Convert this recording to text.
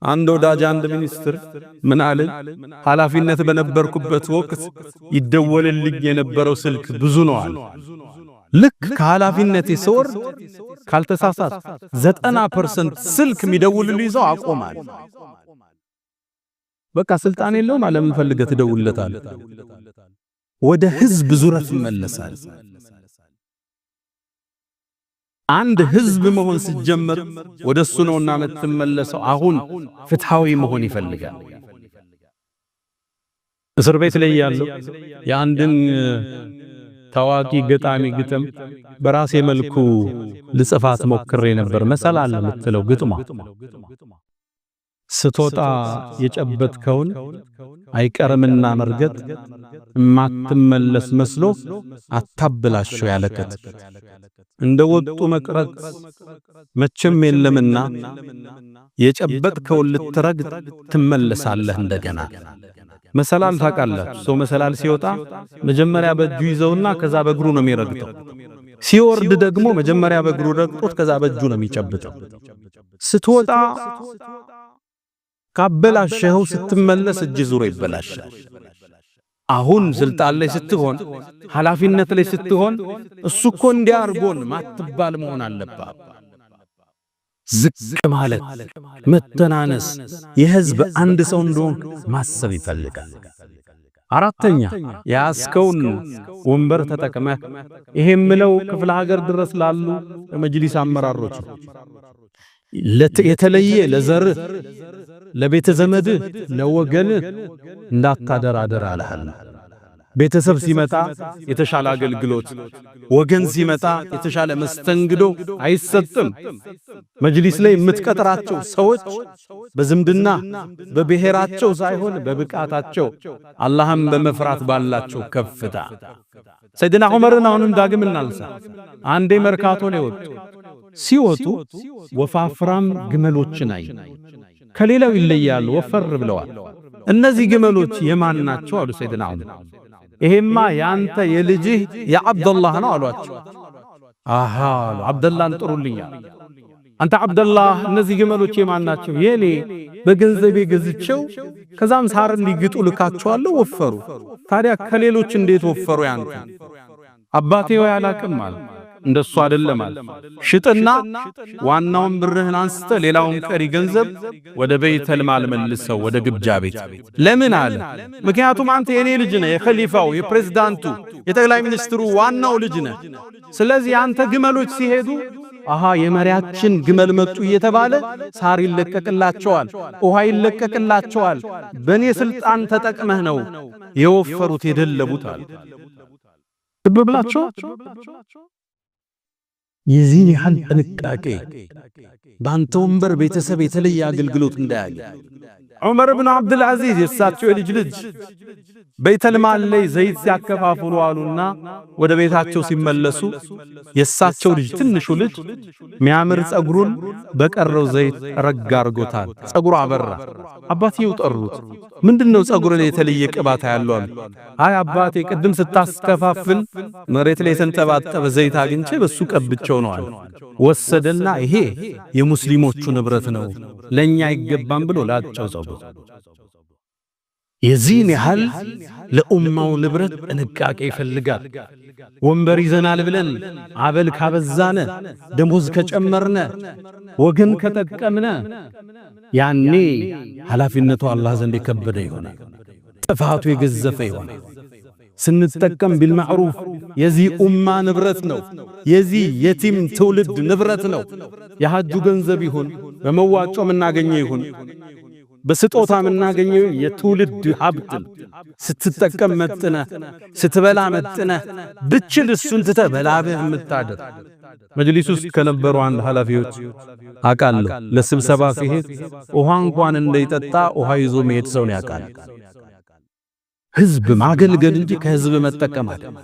አንድ ወዳጅ አንድ ሚኒስትር ምን አለ ኃላፊነት በነበርኩበት ወቅት ይደወልልኝ የነበረው ስልክ ብዙ ነው አለ ልክ ከኃላፊነቴ ስወርድ ካልተሳሳት 90% ስልክ የሚደውልልኝ ሰው አቆማል በቃ ስልጣን የለውም ዓለም ፈልገህ ትደውልለታለህ ወደ ህዝብ ዙረት ይመለሳል አንድ ህዝብ መሆን ሲጀመር ወደሱ ነውና የምትመለሰው አሁን ፍትሃዊ መሆን ይፈልጋል እስር ቤት ላይ ያለው የአንድን ታዋቂ ገጣሚ ግጥም በራሴ መልኩ ልጽፋት ሞክሬ ነበር መሰላል የምትለው ግጥሟ ስትወጣ የጨበጥከውን አይቀርምና መርገጥ ማትመለስ መስሎ አታብላሽው ያለከት እንደወጡ መቅረት መቼም የለምና የጨበጥከውን ልትረግጥ ትመለሳለህ እንደገና መሰላል ታውቃላችሁ ሰው መሰላል ሲወጣ መጀመሪያ በእጁ ይዘውና ከዛ በእግሩ ነው የሚረግጠው ሲወርድ ደግሞ መጀመሪያ በእግሩ ረግጦት ከዛ በእጁ ነው የሚጨብጠው ስትወጣ ካበላሸው ስትመለስ እጅ ዙሮ ይበላሻል አሁን ስልጣን ላይ ስትሆን ኃላፊነት ላይ ስትሆን እሱ እኮ እንዲያርጎን ማትባል መሆን አለበት ዝቅ ማለት መተናነስ የህዝብ አንድ ሰው እንደሆን ማሰብ ይፈልጋል አራተኛ ያስከውን ወንበር ተጠቅመህ ይሄምለው ክፍለ ሀገር ድረስ ላሉ መጅሊስ አመራሮች የተለየ ለዘር ለቤተ ዘመድ ለወገን እንዳታደራደር አለሃል ቤተሰብ ሲመጣ የተሻለ አገልግሎት ወገን ሲመጣ የተሻለ መስተንግዶ አይሰጥም መጅሊስ ላይ የምትቀጥራቸው ሰዎች በዝምድና በብሔራቸው ሳይሆን በብቃታቸው አላህም በመፍራት ባላቸው ከፍታ ሰይድና ዑመርን አሁንም ዳግም እናንሳ አንዴ መርካቶ ላይ ሲወጡ ወፋፍራም ግመሎችን አይ ከሌላው ይለያሉ ወፈር ብለዋል እነዚህ ግመሎች የማን ናቸው አሉ ሰይድና ዑመር ይሄማ ያንተ የልጅህ የአብዱላህ ነው አሏቸው አሃ አብዱላህን ጥሩልኛ አንተ አብዱላህ እነዚህ ግመሎች የማን ናቸው የኔ በገንዘቤ ገዝቼው ከዛም ሳር እንዲግጡ ልካቸዋለሁ ወፈሩ ታዲያ ከሌሎች እንዴት ወፈሩ ያንተ አባቴ ወይ አላቅም ማለት እንደሱ አይደለም ማለት ሽጥና ዋናውን ብርህን አንስተ ሌላውን ቀሪ ገንዘብ ወደ ቤተል ማል መልሰው ወደ ግብጃ ቤት ለምን አለ ምክንያቱም አንተ የኔ ልጅ ነህ የኸሊፋው የፕሬዝዳንቱ የጠቅላይ ሚኒስትሩ ዋናው ልጅ ነህ ስለዚህ አንተ ግመሎች ሲሄዱ አሃ የመሪያችን ግመል መጡ እየተባለ ሳር ይለቀቅላቸዋል ውሃ ይለቀቅላቸዋል በኔ ስልጣን ተጠቅመህ ነው የወፈሩት የደለቡት አለ ትብብላቸው የዚህ ያህል ጥንቃቄ ባንተ ወንበር ቤተሰብ የተለየ አገልግሎት እንዳያገኝ ዑመር ኢብኑ አብዱል አዚዝ የሳቸው ልጅ ቤተል ማል ላይ ዘይት ሲያከፋፍሉ አሉና ወደ ቤታቸው ሲመለሱ የሳቸው ልጅ ትንሹ ልጅ ሚያምር ጸጉሩን በቀረው ዘይት ረጋ አርጎታል ጸጉሩ አበራ አባቴው ጠሩት ምንድነው ጸጉሩ ላይ የተለየ ቅባት ያለው አሉ አይ አባቴ ቅድም ስታስከፋፍል መሬት ላይ ተንጠባጠበ ዘይት አግኝቼ በሱ ቀብቸው ነው አለ ወሰደና ይሄ የሙስሊሞቹ ንብረት ነው ለኛ አይገባም ብሎ ላጨው ጸጉሩ የዚህን ያህል ለኡማው ንብረት ጥንቃቄ ይፈልጋል ወንበር ይዘናል ብለን አበል ካበዛነ ደሞዝ ከጨመርነ ወገን ከጠቀምነ ያኔ ኃላፊነቱ አላህ ዘንድ የከበደ ይሆናል ጥፋቱ የገዘፈ ይሆናል ስንጠቀም ቢልማዕሩፍ የዚህ ኡማ ንብረት ነው የዚህ የቲም ትውልድ ንብረት ነው የሐጁ ገንዘብ ይሁን በመዋጮ ምናገኘው ይሁን በስጦታ ምናገኘው የትውልድ ሀብት ስትጠቀም መጥነ ስትበላ መጥነ ብችል እሱን ተበላበህ ምታደር መጅሊስ ውስጥ ከነበሩ አንድ ኃላፊዎች አቃለሁ ለስብሰባ ሲሄድ ውሃ እንኳን እንዳይጠጣ ውሃ ይዞ መሄድ ሰው ነው ያቃል ህዝብ ማገልገል እንጂ ከህዝብ መጠቀም አይደለም